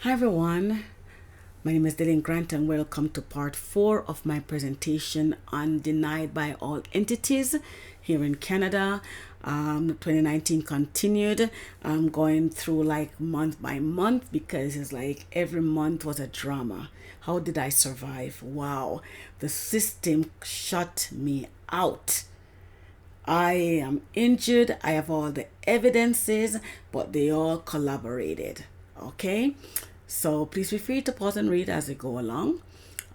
Hi everyone, my name is Dylan Grant and welcome to part 4 of my presentation on denied by all entities here in Canada. 2019 continued. I'm going through like month by month because it's like every month was a drama. How did I survive? Wow, the system shut me out. I am injured. I have all the evidences, but they all collaborated. Okay, so please feel free to pause and read as we go along.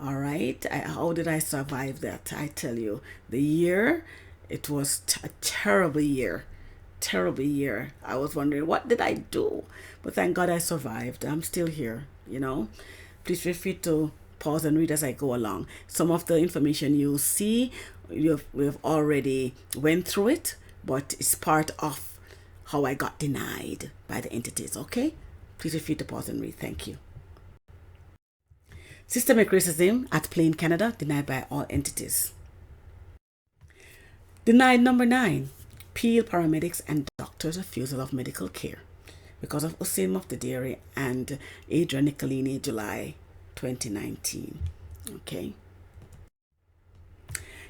All right, how did I survive that? I tell you, the year, it was a terrible year. Terrible year. I was wondering, what did I do? But thank God I survived. I'm still here. Please feel free to pause and read as I go along. Some of the information you'll see, we've already went through it, but it's part of how I got denied by the entities, okay? Please feel free to pause and read. Thank you. Systemic racism at play in Canada, denied by all entities. Denied number 9. Peel paramedics and doctors' refusal of medical care because of Hussein Moftadiri and Adrian Nicolini, July 2019. Okay.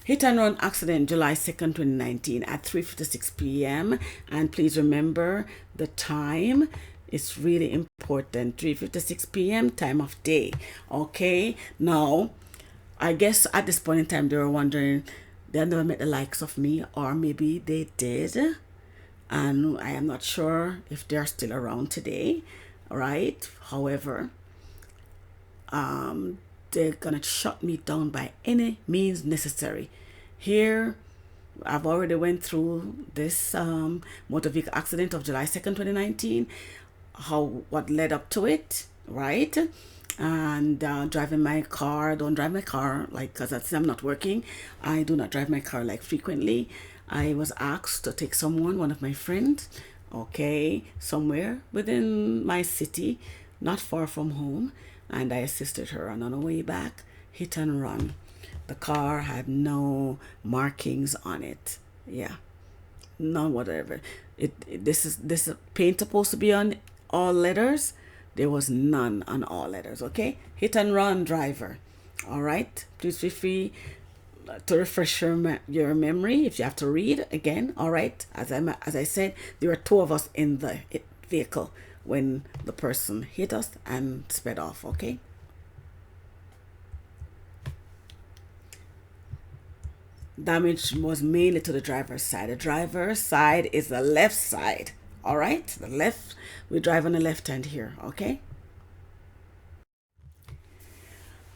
Hit and run accident July 2nd, 2019 at 3:56 p.m. And please remember the time. It's really important. 3:56 p.m. time of day. Okay. Now, I guess at this point in time, they were wondering, they never met the likes of me, or maybe they did. And I am not sure if they're still around today. Right. However, they're gonna shut me down by any means necessary. Here, I've already went through this motor vehicle accident of July 2nd, 2019, what led up to it, right? And driving my car, don't drive my car, like, because I'm not working. I do not drive my car like frequently. I was asked to take one of my friends, okay, somewhere within my city, not far from home, and I assisted her. And on the way back, hit and run. The car had no markings on it. Yeah, none whatever. This paint supposed to be on all letters. There was none on all letters. Okay, hit and run driver. All right, please feel free to refresh your memory if you have to read again. All right, as I said, there were 2 of us in the vehicle when the person hit us and sped off. Okay. Damage was mainly to the driver's side. The driver's side is the left side. All right, the left. We drive on the left hand here. Okay.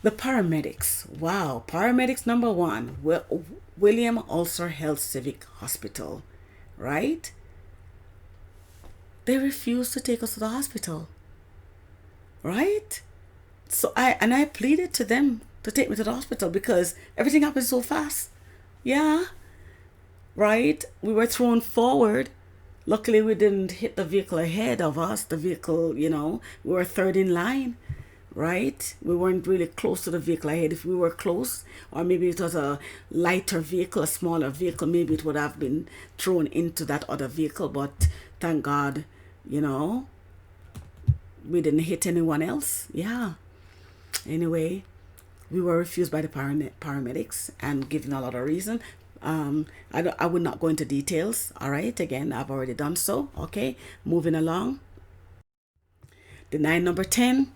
The paramedics. Wow, paramedics number 1. William Ulster Health Civic Hospital. Right. They refused to take us to the hospital. Right. So I pleaded to them to take me to the hospital because everything happened so fast. Yeah, right. We were thrown forward. Luckily, we didn't hit the vehicle ahead of us. The vehicle, we were third in line, right? We weren't really close to the vehicle ahead. If we were close, or maybe it was a lighter vehicle, a smaller vehicle, maybe it would have been thrown into that other vehicle. But thank God, we didn't hit anyone else. Yeah. Anyway, we were refused by the paramedics and given a lot of reason. I would not go into details. All right. Again, I've already done so. Okay. Moving along. Denied number 10.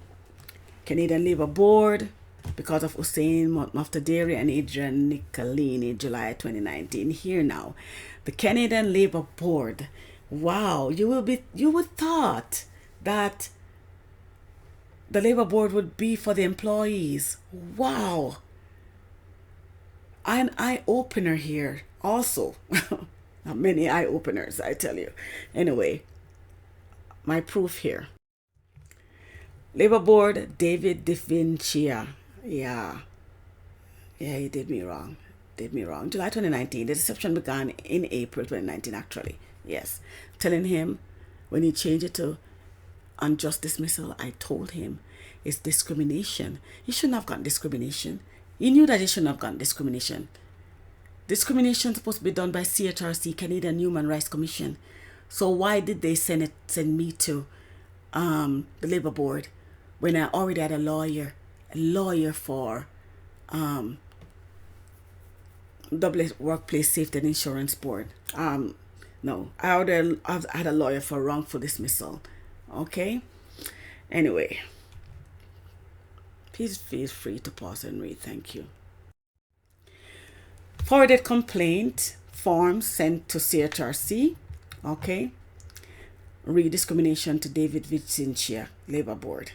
Canadian Labour Board because of Hussein Moftadiri and Adrian Nicolini, July 2019. Here now. The Canadian Labour Board. Wow. You would thought that the Labour Board would be for the employees. Wow. An eye-opener here also. Not many eye-openers, I tell you. Anyway, my proof here. Labour Board, David DeVincia. Yeah, he did me wrong. July 2019. The deception began in April 2019, actually. Yes. Telling him when he changed it to unjust dismissal, I told him it's discrimination. He shouldn't have gotten discrimination. He knew that he shouldn't have gotten discrimination. Discrimination is supposed to be done by CHRC, Canadian Human Rights Commission. So why did they send me to the Labour Board when I already had a lawyer for double workplace safety and insurance board. No, I've had a lawyer for wrongful dismissal. Okay. Anyway, please feel free to pause and read. Thank you. Forwarded complaint form sent to CHRC. Okay. Rediscrimination to David Vicincia, Labor Board.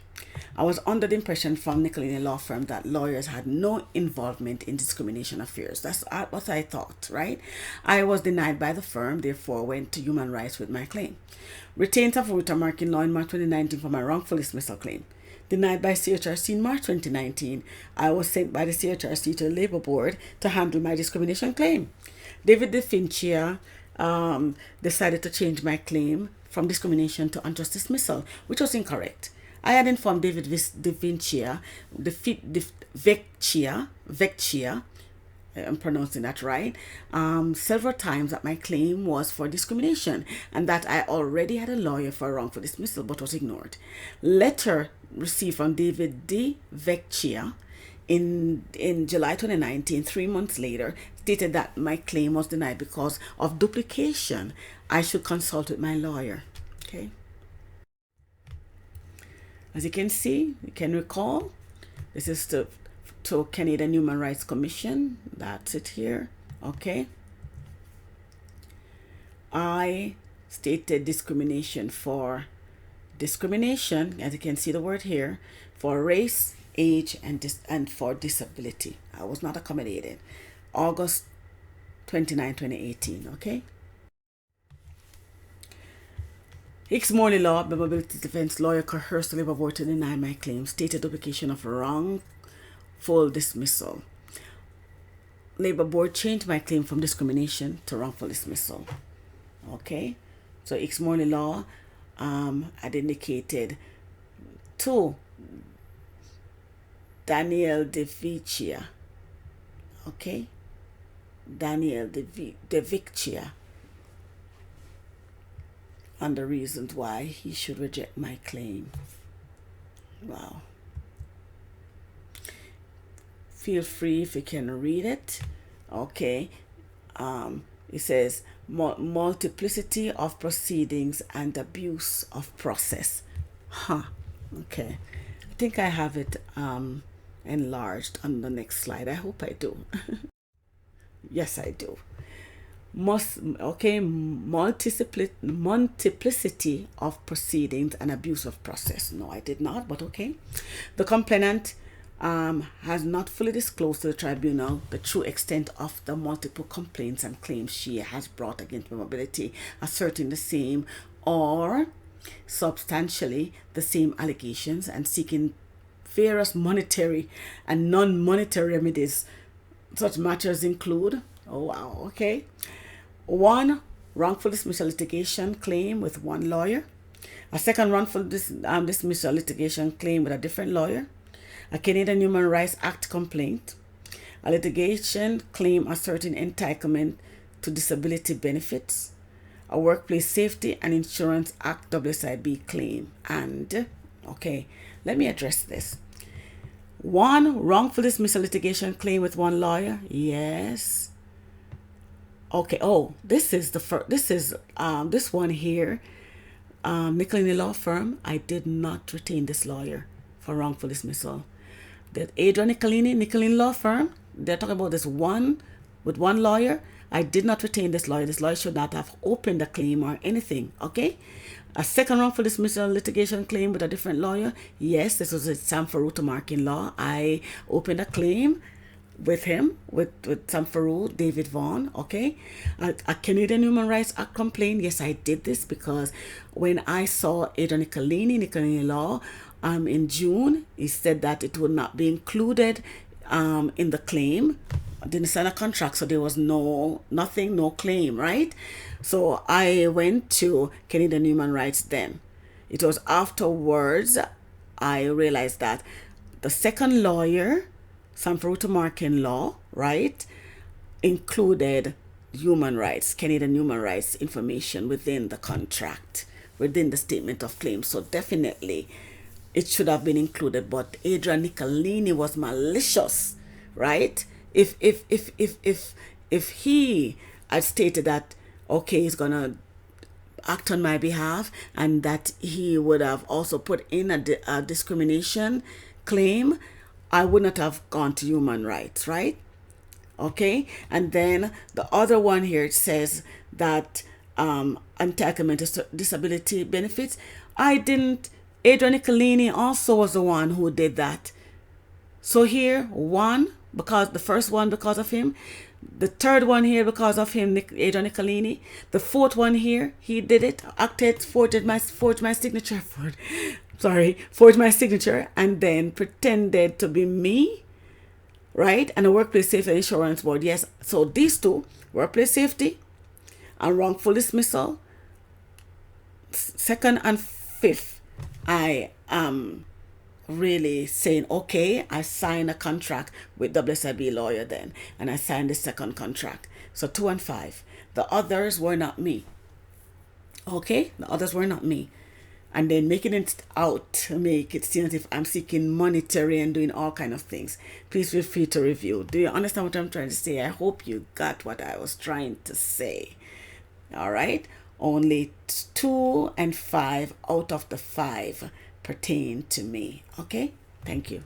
I was under the impression from Nicolini Law Firm that lawyers had no involvement in discrimination affairs. That's what I thought, right? I was denied by the firm, therefore went to human rights with my claim. Retained Sanforuta Marking Law in March 2019 for my wrongful dismissal claim. Denied by CHRC in March 2019. I was sent by the CHRC to the Labor Board to handle my discrimination claim. David Vicincia decided to change my claim from discrimination to unjust dismissal, which was incorrect. I had informed David Vicincia, Vecchia, I'm pronouncing that right, several times that my claim was for discrimination and that I already had a lawyer for wrongful dismissal, but was ignored. Letter received from David D. Vecchia in July 2019, 3 months later, stated that my claim was denied because of duplication. I should consult with my lawyer. Okay. As you can see, you can recall, this is to Canadian Human Rights Commission. That's it here. Okay. I stated discrimination, as you can see the word here, for race, age, and for disability. I was not accommodated. August 29, 2018. Okay. Hicks Morley Law, the mobility defense lawyer, coerced the Labor Board to deny my claim, stated duplication of wrongful dismissal. Labor Board changed my claim from discrimination to wrongful dismissal. Okay, so Hicks Morley Law had indicated to Daniel De Vecchia. Okay, Daniel De Vecchia, on the reasons why he should reject my claim. Wow. Feel free if you can read it. Okay. It says multiplicity of proceedings and abuse of process. Okay. I think I have it enlarged on the next slide. I hope I do. Yes, I do. Multiplicity of proceedings and abuse of process. No, I did not, but okay. The complainant has not fully disclosed to the tribunal the true extent of the multiple complaints and claims she has brought against mobility, asserting the same or substantially the same allegations and seeking various monetary and non-monetary remedies. Such matters include, oh wow, okay, 1 wrongful dismissal litigation claim with 1 lawyer, a second wrongful dismissal litigation claim with a different lawyer, a Canadian Human Rights Act complaint, a litigation claim asserting entitlement to disability benefits, a Workplace Safety and Insurance Act WSIB claim, and, okay, let me address this. 1 wrongful dismissal litigation claim with 1 lawyer, yes. Okay, oh, this is this one here, Nicolini Law Firm. I did not retain this lawyer for wrongful dismissal. The Adrian Nicolini Law Firm, they're talking about this one with 1 lawyer. I did not retain this lawyer. This lawyer should not have opened a claim or anything, okay? A second wrongful dismissal litigation claim with a different lawyer. Yes, this was a Sanforuta Marking Law. I opened a claim with him, with Sanforu, David Vaughn, okay? A Canadian Human Rights Act complaint. Yes, I did this because when I saw Adrian Nicolini Law, in June, he said that it would not be included in the claim. I didn't sign a contract, so there was no claim, right? So I went to Canadian Human Rights then. It was afterwards I realized that the second lawyer, Sanforuta Marking Law, right, included human rights, Canadian human rights information within the contract, within the statement of claim. So definitely it should have been included, but Adrian Nicolini was malicious, right? If he had stated that, okay, he's gonna act on my behalf, and that he would have also put in a discrimination claim, I would not have gone to human rights, right? Okay, and then the other one here, it says that entitlement to disability benefits. I didn't. Adrian Nicolini also was the one who did that. So here, one, because the first one because of him, the third one here because of him, Adrian Nicolini. The fourth one here, he did it, acted, forged my signature, forged my signature, and then pretended to be me, right? And the Workplace Safety Insurance Board, yes. So these two, workplace safety and wrongful dismissal, second and fifth, I am really saying, okay, I signed a contract with WSIB lawyer then, and I signed the second contract. So 2 and 5. The others were not me. Okay, the others were not me. And then making it out to make it seem as if I'm seeking monetary and doing all kind of things. Please feel free to review. Do you understand what I'm trying to say? I hope you got what I was trying to say. All right, only 2 and 5 out of the 5 pertain to me. Okay, thank you.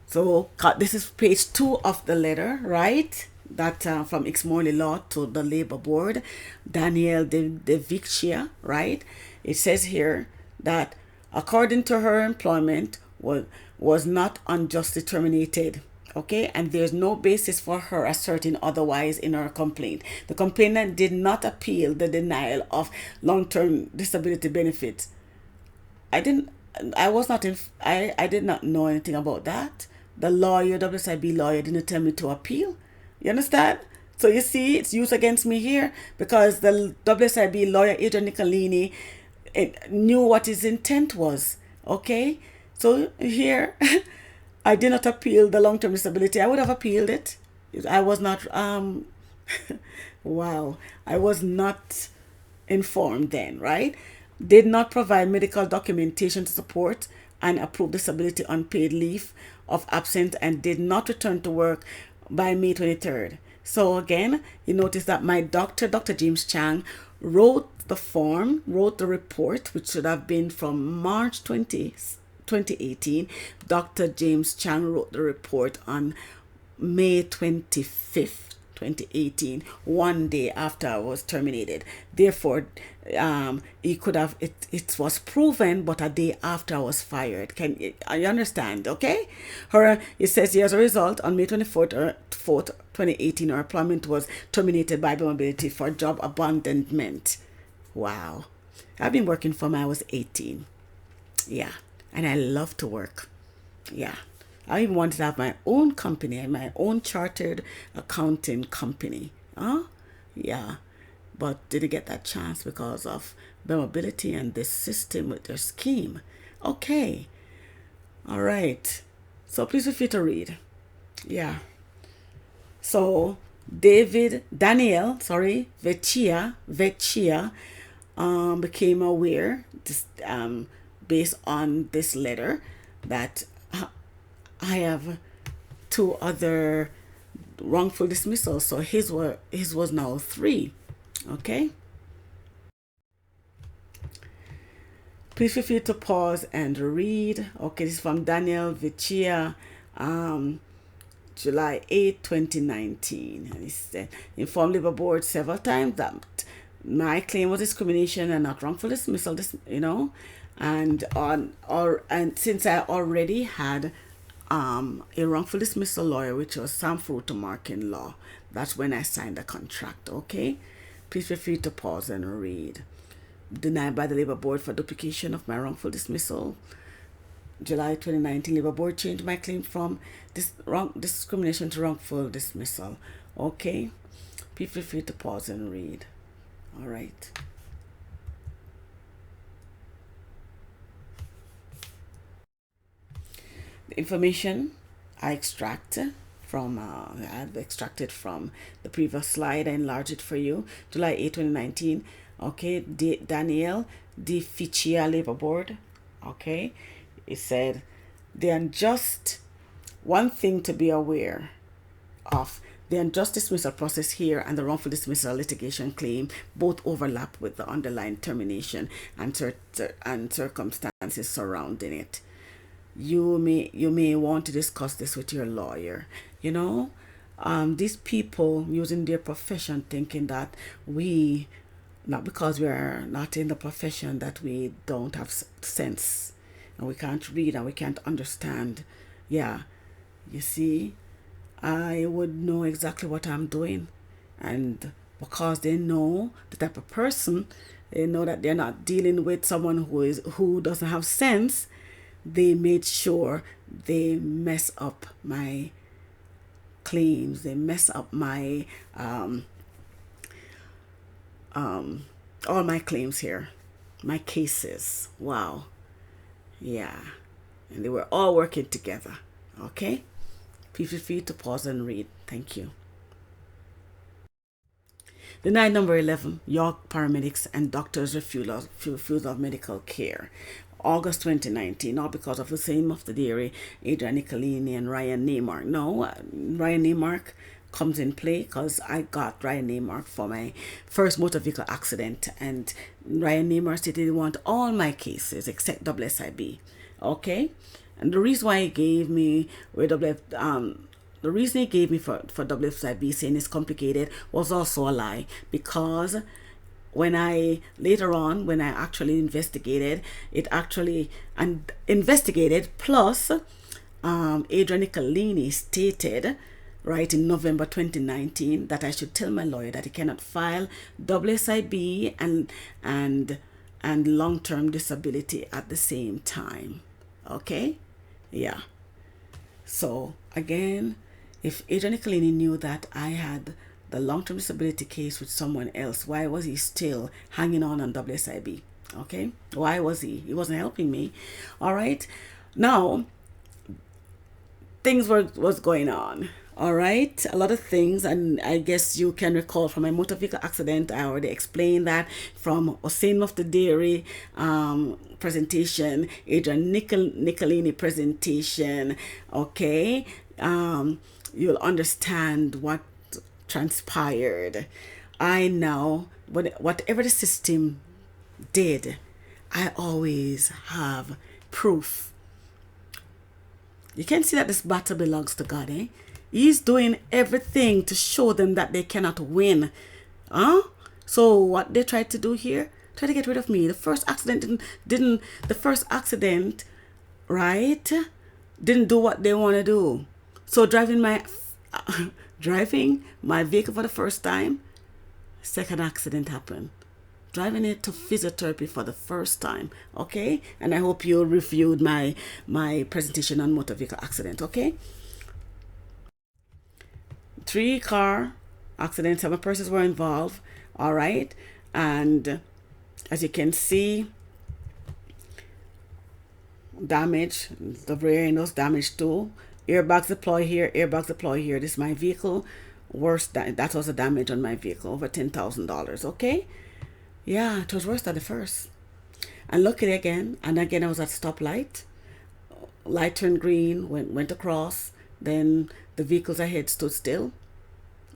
So this is page 2 of the letter, right? That from Morley Law to the Labor Board, Danielle de Viccia, right? It says here that according to her, employment was not unjustly terminated. Okay, and there's no basis for her asserting otherwise in her complaint. The complainant did not appeal the denial of long-term disability benefits. I did not know anything about that. The lawyer, WSIB lawyer, didn't tell me to appeal. You understand? So you see, it's used against me here because the WSIB lawyer, Adrian Nicolini, knew what his intent was. Okay, so here. I did not appeal the long-term disability. I would have appealed it. I was not, wow, I was not informed then, right? Did not provide medical documentation to support and approve disability unpaid leave of absence, and did not return to work by May 23rd. So again, you notice that my doctor, Dr. James Chang, wrote the report, which should have been from March 2018. Dr. James Chang wrote the report on May 25th, 2018, one day after I was terminated. Therefore, he could have, it was proven, but a day after I was fired. You understand? Okay? It says here, as a result, on May 24th, 2018, her employment was terminated by Mobility for job abandonment. Wow. I've been working from I was 18. Yeah. And I love to work. Yeah. I even wanted to have my own company and my own chartered accounting company. Yeah. But didn't get that chance because of the mobility and this system with their scheme. Okay. All right. So please feel free to read. Yeah. So Daniel Vecchia became aware based on this letter that I have 2 other wrongful dismissals. So his was now 3. Okay. Please feel free to pause and read. Okay, this is from Daniel Vecchia, July 8, 2019. And he said, informed Labor Board several times that my claim was discrimination and not wrongful dismissal, and since I already had a wrongful dismissal lawyer, which was Sam Frutemark in law, that's when I signed the contract. Okay, please feel free to pause and read. Denied by the Labor Board for duplication of my wrongful dismissal. July 2019, Labor Board changed my claim from discrimination to wrongful dismissal. Okay, please feel free to pause and read. All right. The information I extracted from I've extracted from the previous slide. I enlarged it for you. July 8, 2019. Okay, Daniel De Ficia Labor Board. Okay, it said the unjust one thing to be aware of. The unjust dismissal process here and the wrongful dismissal litigation claim both overlap with the underlying termination and circumstances surrounding it. You may want to discuss this with your lawyer. You know, these people using their profession thinking that we, not because we are not in the profession, that we don't have sense and we can't read and we can't understand. Yeah, you see, I would know exactly what I'm doing. And because they know the type of person, they know that they're not dealing with someone who doesn't have sense. They made sure they mess up my claims. They mess up my all my claims here, my cases. Wow. Yeah. And they were all working together. Okay. Feel free to pause and read. Thank you. Denied number 11, York paramedics and doctors' refusal of medical care. August 2019, not because of the same of the dairy, Adrian Nicolini and Ryan Neymark. No, Ryan Neymark comes in play because I got Ryan Neymark for my first motor vehicle accident, and Ryan Neymark said he want all my cases except WSIB. Okay, and the reason why he gave me the reason he gave me for WSIB saying it's complicated was also a lie, because when I later on, when I actually investigated, it actually and investigated plus Adrian Nicolini stated right in November 2019 that I should tell my lawyer that he cannot file WSIB and long-term disability at the same time. Okay? Yeah. So again, if Adrian Nicolini knew that I had the long-term disability case with someone else, why was he still hanging on WSIB? Okay? Why was he? He wasn't helping me. All right? Now, things was going on. All right, a lot of things, and I guess you can recall from my motor vehicle accident, I already explained that. From Hossein of the Dairy presentation, Adrian Nicolini presentation, okay, you'll understand what transpired. I know whatever the system did, I always have proof. You can see that this battle belongs to God, eh? He's doing everything to show them that they cannot win. Huh? So what they tried to do here, try to get rid of me. The first accident right, didn't do what they want to do. So driving my vehicle for the first time, second accident happened. Driving it to physiotherapy for the first time, okay? And I hope you reviewed my presentation on motor vehicle accident, okay? 3 car accidents, 7 persons were involved, all right? And as you can see, damage, the rear end was damaged too. Airbags deploy here, airbags deploy here. This is my vehicle. Worse, that was the damage on my vehicle, over $10,000, okay? Yeah, it was worse than the first. And luckily again, I was at stoplight. Light turned green, went across. Then the vehicles ahead stood still.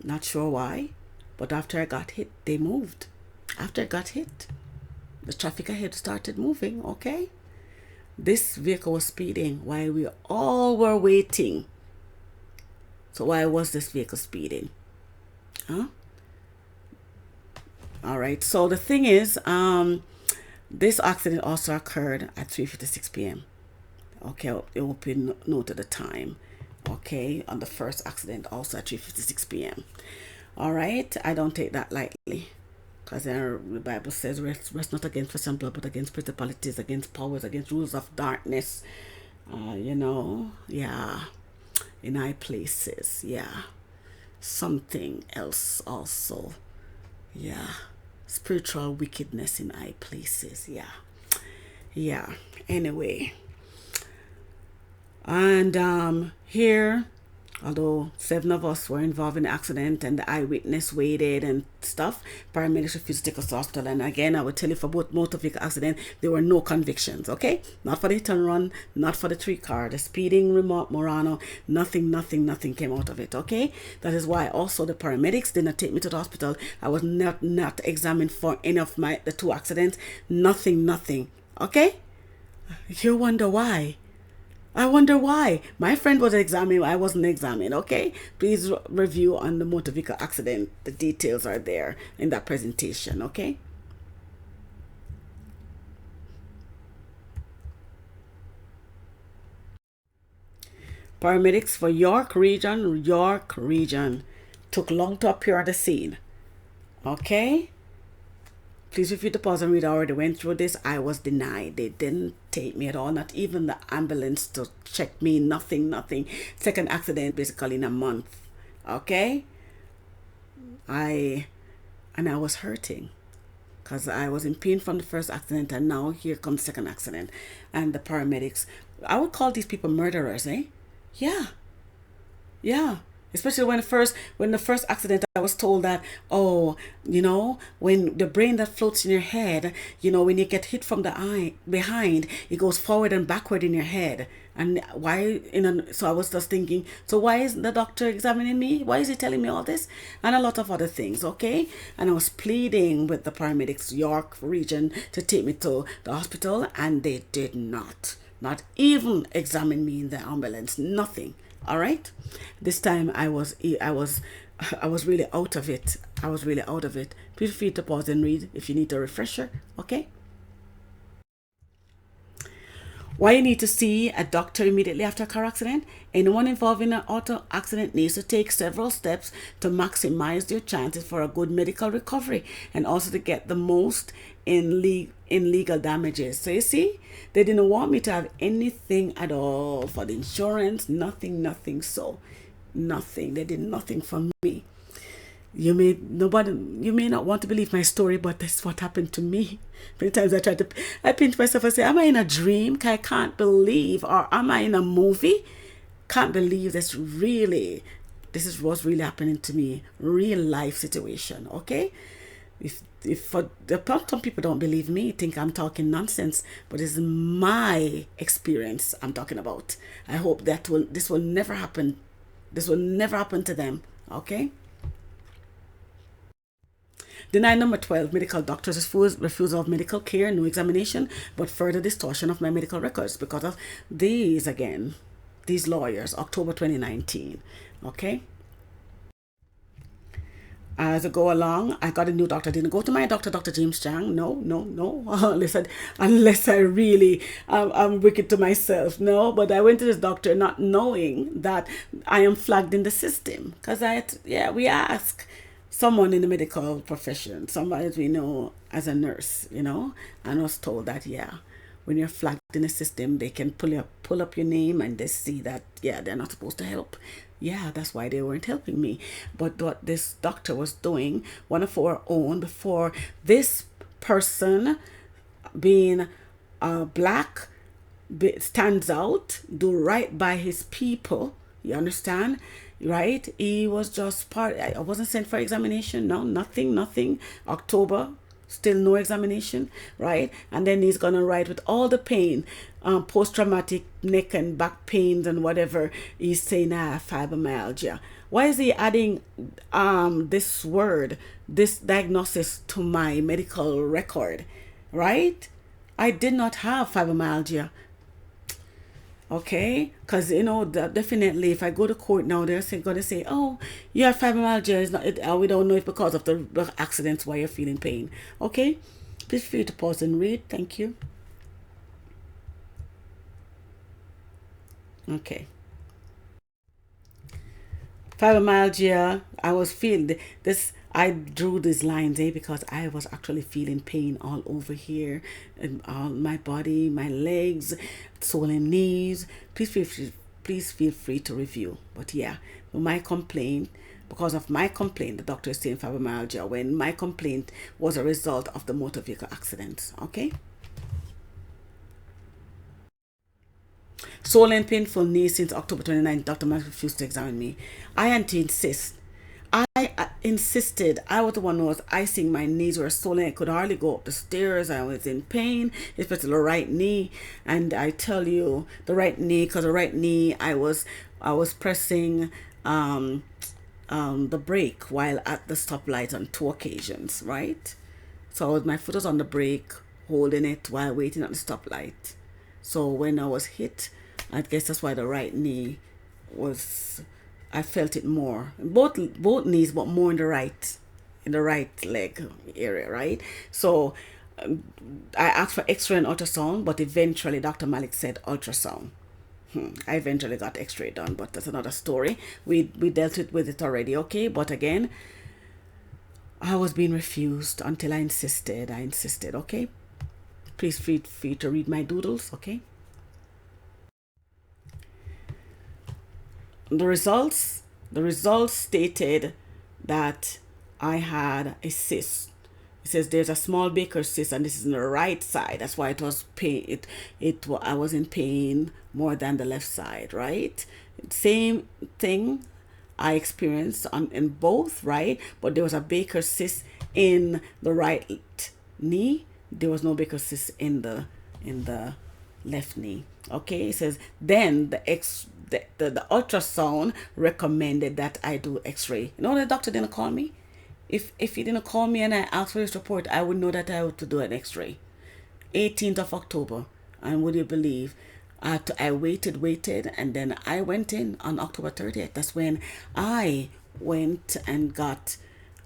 Not sure why, but after I got hit, they moved. After I got hit, the traffic ahead started moving, okay? This vehicle was speeding while we all were waiting. So why was this vehicle speeding? Huh? All right, so the thing is, this accident also occurred at 3:56 p.m. Okay, it will be noted the time. Okay, on the first accident also at 3:56 p.m. All right, I don't take that lightly, because the Bible says, rest not against flesh and blood, but against principalities, against powers, against rulers of darkness. Yeah, in high places, yeah. Something else also, yeah. Spiritual wickedness in high places, yeah. Anyway, and here Although 7 of us were involved in the accident and the eyewitness waited and stuff, paramedics refused to take us to hospital. And again, I would tell you, for both motor vehicle accident, there were no convictions, okay? Not for the hit and run, not for the 3-car, the speeding, remote Morano, nothing came out of it, okay? That is why also the paramedics did not take me to the hospital. I was not examined for any of the 2 accidents, nothing, okay? You wonder why? I wonder why. My friend was examined, I wasn't examined, okay? Please review on the motor vehicle accident. The details are there in that presentation, okay? Paramedics for York region took long to appear at the scene, okay? Please review the pause and read. I already went through this. I was denied. They didn't take me at all. Not even the ambulance to check me. Nothing. Second accident basically in a month. Okay? I was hurting because I was in pain from the first accident, and now here comes the second accident. And the paramedics, I would call these people murderers, eh? Yeah. Especially when the first accident, I was told that, oh, when the brain that floats in your head, when you get hit from the eye behind, it goes forward and backward in your head. And why, so I was just thinking, so why is the doctor examining me? Why is he telling me all this? And a lot of other things, okay? And I was pleading with the paramedics, York region, to take me to the hospital, and they did not even examine me in the ambulance, nothing. All right. This time I was really out of it. Feel free to pause and read if you need a refresher. Okay. Why you need to see a doctor immediately after a car accident? Anyone involved in an auto accident needs to take several steps to maximize their chances for a good medical recovery and also to get the most in legal damages. So you see, they didn't want me to have anything at all for the insurance, nothing. They did nothing for me. You may not want to believe my story, but this is what happened to me. Many times I pinch myself and say, am I in a dream? I can't believe, or am I in a movie? Can't believe this is what's really happening to me. Real life situation, okay? If some people don't believe me, think I'm talking nonsense, but it's my experience I'm talking about. I hope this will never happen. This will never happen to them, okay? Deny number 12, medical doctors' refusal of medical care, no examination, but further distortion of my medical records because of these lawyers, October 2019. Okay? As I go along, I got a new doctor. Didn't go to my doctor, Dr. James Chang. No. Unless I really, I'm wicked to myself. No, but I went to this doctor not knowing that I am flagged in the system. Because we ask someone in the medical profession, somebody we know as a nurse, and I was told that, when you're flagged in the system, they can pull up your name and they see that, they're not supposed to help. Yeah, that's why they weren't helping me. But what this doctor was doing, one of our own, before this person being black stands out, do right by his people, you understand? Right? He was just I wasn't sent for examination. No, nothing. October, still no examination, right? And then he's gonna write with all the pain, post-traumatic neck and back pains and whatever. He's saying, fibromyalgia. Why is he adding this diagnosis to my medical record, right? I did not have fibromyalgia. Okay, because definitely if I go to court now, they're going to say, oh, you have fibromyalgia. We don't know if because of the accidents why you're feeling pain. Okay, please feel free to pause and read. Thank you. Okay. Fibromyalgia, I was feeling this. I drew these lines because I was actually feeling pain all over here, and all my body, my legs, swollen knees. Please feel free to review. But because of my complaint, the doctor is saying fibromyalgia when my complaint was a result of the motor vehicle accidents. Okay. Swollen and painful knee since October 29th. Dr. Malik refused to examine me. I had to insist. I insisted. I was the one who was icing. My knees were swollen. I could hardly go up the stairs. I was in pain, especially the right knee. And I tell you, the right knee, because the right knee, I was pressing the brake while at the stoplight on 2 occasions, right? So my foot was on the brake, holding it while waiting at the stoplight. So when I was hit, I guess that's why the right knee was, I felt it more. Both knees, but more in the right leg area, right? So I asked for X-ray and ultrasound, but eventually Dr. Malik said ultrasound. I eventually got X-ray done, but that's another story. We dealt with it already, okay? But again, I was being refused until I insisted. Okay? Please feel free to read my doodles, okay? The results stated that I had a cyst. It says there's a small Baker cyst, and this is on the right side. That's why it was pain. I was in pain more than the left side, right? Same thing I experienced in both, right? But there was a Baker cyst in the right knee. There was no Baker cyst in the left knee. Okay, it says then the ultrasound recommended that I do X-ray. You know, the doctor didn't call me. If he didn't call me and I asked for his report, I would know that I had to do an X-ray. 18th of October, and would you believe, I waited, and then I went in on October 30th. That's when I went and got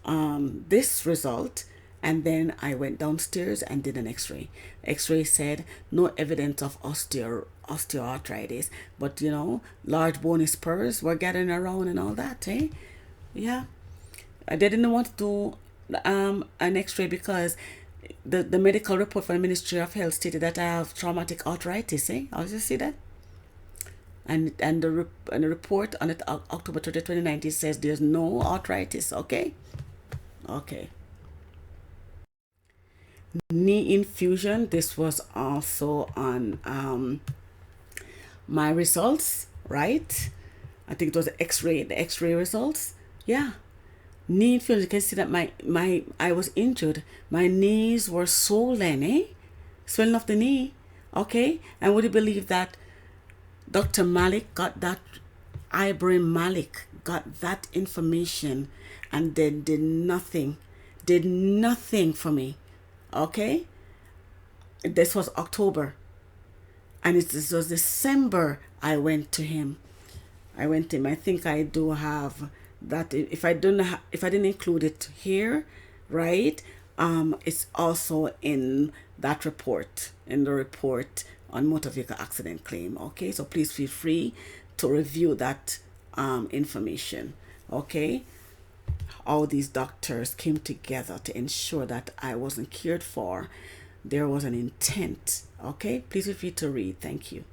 this result, and then I went downstairs and did an X-ray. X-ray said no evidence of osteoarthritis, but you know, large bony spurs were gathering around and all that, eh? Yeah. I didn't want to do an X-ray because the medical report from the Ministry of Health stated that I have traumatic arthritis. I'll just see that. And the report on October 30, 2019 says there's no arthritis. Okay. Knee infusion. This was also on my results, right? I think it was the X-ray results. Yeah. Knee infusion. You can see that I was injured. My knees were swollen, swelling of the knee. Okay. And would you believe that Dr. Malik got that, Ibrahim Malik got that information and then did nothing for me. Okay. This was October, and this was December. I went to him. I think I do have that. If I didn't include it here, right? It's also in that report, in the report on motor vehicle accident claim. Okay, so please feel free to review that information. Okay, all these doctors came together to ensure that I wasn't cared for. There was an intent. Okay, please feel free to read. Thank you.